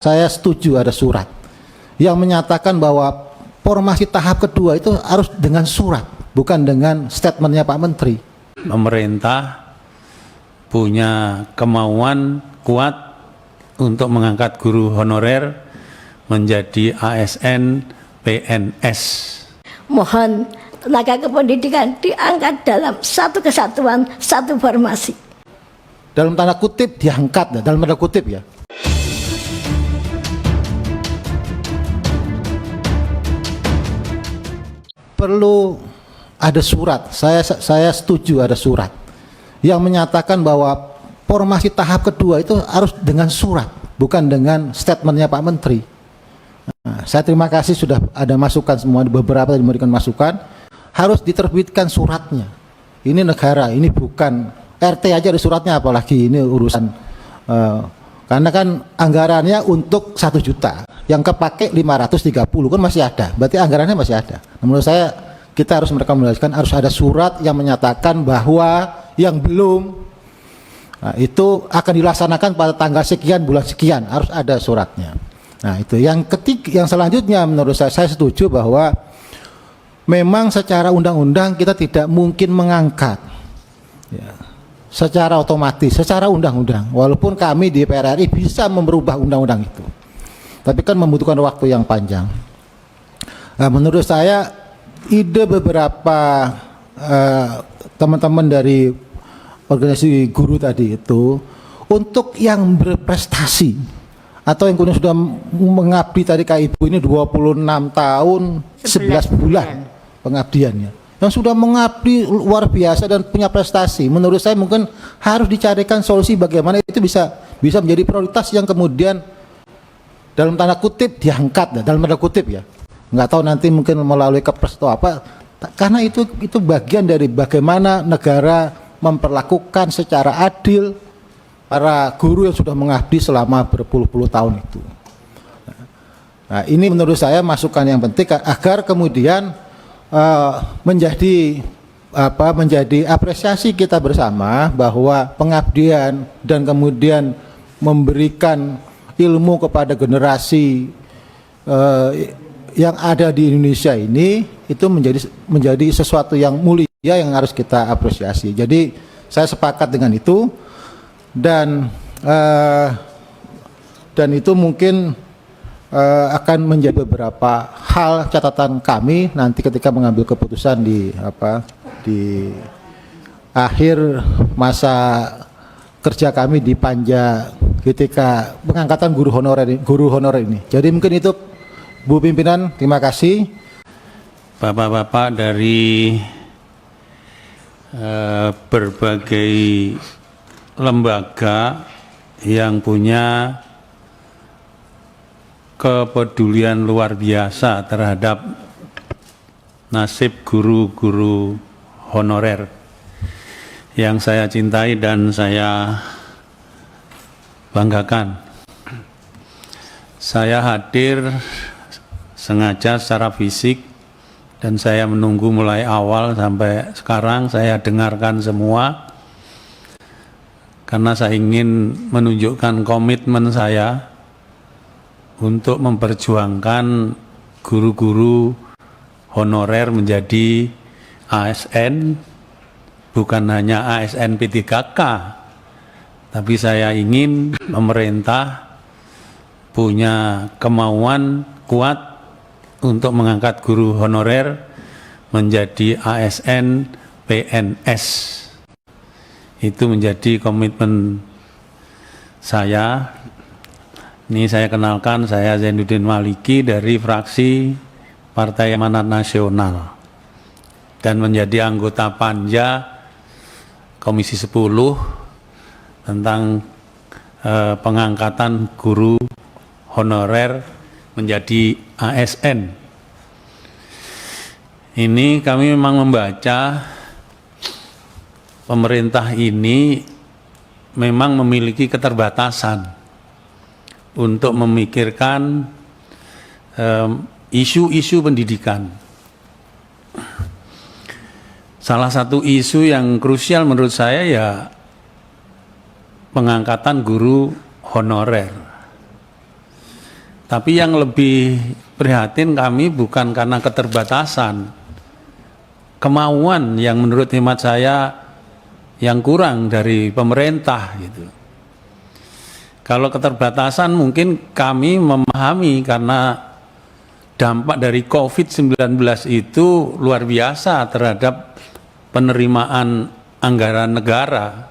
Saya setuju ada surat yang menyatakan bahwa formasi tahap kedua itu harus dengan surat, bukan dengan statementnya Pak Menteri. Pemerintah punya kemauan kuat untuk mengangkat guru honorer menjadi ASN PNS. Mohon tenaga kependidikan diangkat dalam satu kesatuan, satu formasi. Dalam tanda kutip diangkat, dalam tanda kutip ya. Perlu ada surat, saya setuju ada surat yang menyatakan bahwa formasi tahap kedua itu harus dengan surat, bukan dengan statementnya Pak Menteri. Nah, saya terima kasih sudah ada masukan semua, beberapa yang memberikan masukan, harus diterbitkan suratnya. Ini negara, ini bukan RT aja ada suratnya, apalagi ini urusan karena kan anggarannya untuk 1 juta, yang kepake 530 kan masih ada, berarti anggarannya masih ada. Nah, menurut saya kita harus merekomendasikan harus ada surat yang menyatakan bahwa yang belum itu akan dilaksanakan pada tanggal sekian bulan sekian, harus ada suratnya. Nah itu yang ketiga, yang selanjutnya menurut saya setuju bahwa memang secara undang-undang kita tidak mungkin mengangkat ya, secara otomatis, secara undang-undang, walaupun kami di DPR RI bisa merubah undang-undang itu, tapi kan membutuhkan waktu yang panjang. Nah, menurut saya ide beberapa teman-teman dari organisasi guru tadi itu untuk yang berprestasi atau yang kemudian sudah mengabdi tadi Kak Ibu ini 26 tahun 11 bulan pengabdiannya, yang sudah mengabdi luar biasa dan punya prestasi, menurut saya mungkin harus dicarikan solusi bagaimana itu bisa menjadi prioritas yang kemudian dalam tanda kutip diangkat, dalam tanda kutip ya, nggak tahu nanti mungkin melalui kepres atau apa, karena itu bagian dari bagaimana negara memperlakukan secara adil para guru yang sudah mengabdi selama berpuluh-puluh tahun itu. Nah, ini menurut saya masukan yang penting agar kemudian menjadi apresiasi kita bersama bahwa pengabdian dan kemudian memberikan ilmu kepada generasi yang ada di Indonesia ini itu menjadi sesuatu yang mulia yang harus kita apresiasi. Jadi saya sepakat dengan itu dan itu mungkin akan menjadi beberapa hal catatan kami nanti ketika mengambil keputusan di akhir masa kerja kami di Panja ketika pengangkatan guru honorer ini. Jadi mungkin itu Bu Pimpinan, terima kasih. Bapak-bapak dari berbagai lembaga yang punya kepedulian luar biasa terhadap nasib guru-guru honorer yang saya cintai dan saya banggakan. Saya hadir sengaja secara fisik dan saya menunggu mulai awal sampai sekarang, saya dengarkan semua karena saya ingin menunjukkan komitmen saya untuk memperjuangkan guru-guru honorer menjadi ASN, bukan hanya ASN P3K, tapi saya ingin pemerintah punya kemauan kuat untuk mengangkat guru honorer menjadi ASN PNS. Itu menjadi komitmen saya. Ini saya kenalkan, saya Zainuddin Maliki dari fraksi Partai Amanat Nasional dan menjadi anggota Panja Komisi 10 tentang pengangkatan guru honorer menjadi ASN. Ini kami memang membaca pemerintah ini memang memiliki keterbatasan untuk memikirkan isu-isu pendidikan. Salah satu isu yang krusial menurut saya ya pengangkatan guru honorer. Tapi yang lebih prihatin kami bukan karena keterbatasan, kemauan yang menurut hemat saya yang kurang dari pemerintah gitu. Kalau keterbatasan mungkin kami memahami karena dampak dari COVID-19 itu luar biasa terhadap penerimaan anggaran negara.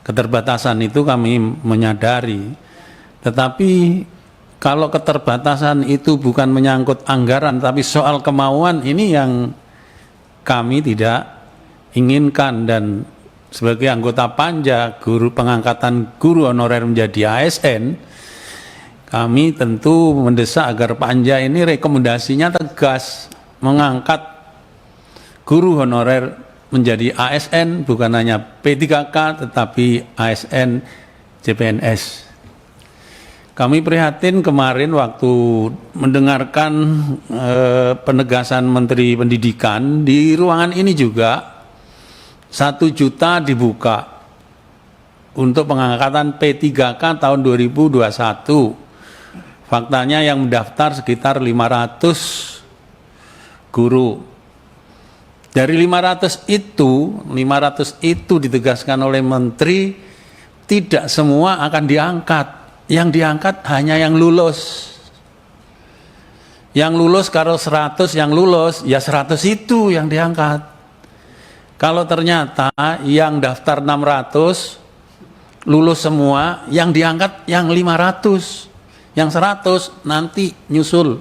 Keterbatasan itu kami menyadari. Tetapi kalau keterbatasan itu bukan menyangkut anggaran tapi soal kemauan, ini yang kami tidak inginkan. Dan sebagai anggota Panja pengangkatan guru honorer menjadi ASN, kami tentu mendesak agar Panja ini rekomendasinya tegas mengangkat guru honorer menjadi ASN, bukan hanya P3K tetapi ASN CPNS. Kami prihatin kemarin waktu mendengarkan penegasan Menteri Pendidikan di ruangan ini juga 1 juta dibuka untuk pengangkatan P3K tahun 2021. Faktanya yang mendaftar sekitar 500 guru. Dari 500 itu ditegaskan oleh Menteri tidak semua akan diangkat. Yang diangkat hanya yang lulus. Yang lulus kalau 100 yang lulus, ya 100 itu yang diangkat. Kalau ternyata yang daftar 600 lulus semua, yang diangkat yang 500. Yang 100 nanti nyusul.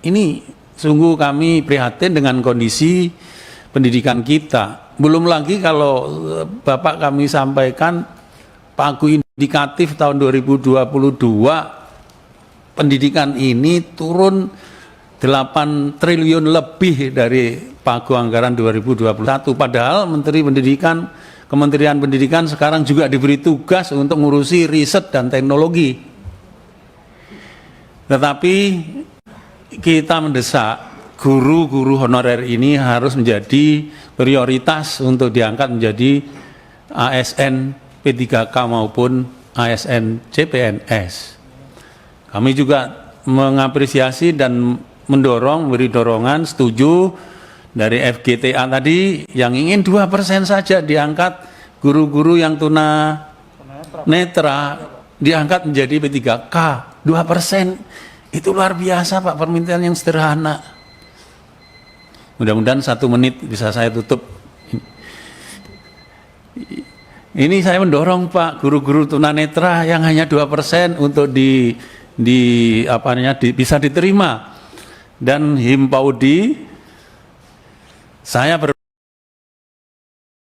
Ini sungguh kami prihatin dengan kondisi pendidikan kita. Belum lagi kalau Bapak kami sampaikan pagu indikatif tahun 2022 pendidikan ini turun 8 triliun lebih dari pagu anggaran 2021. Padahal Kementerian Pendidikan sekarang juga diberi tugas untuk ngurusi riset dan teknologi. Tetapi kita mendesak guru-guru honorer ini harus menjadi prioritas untuk diangkat menjadi ASN P3K maupun ASN CPNS. Kami juga mengapresiasi dan memberi dorongan setuju dari FGTA tadi yang ingin 2% saja diangkat guru-guru yang tuna netra diangkat menjadi P3K 2%. Itu luar biasa Pak, permintaan yang sederhana. Mudah-mudahan 1 menit bisa saya tutup. Ini saya mendorong Pak, guru-guru tunanetra yang hanya 2% untuk bisa diterima. Dan Himpaudi, saya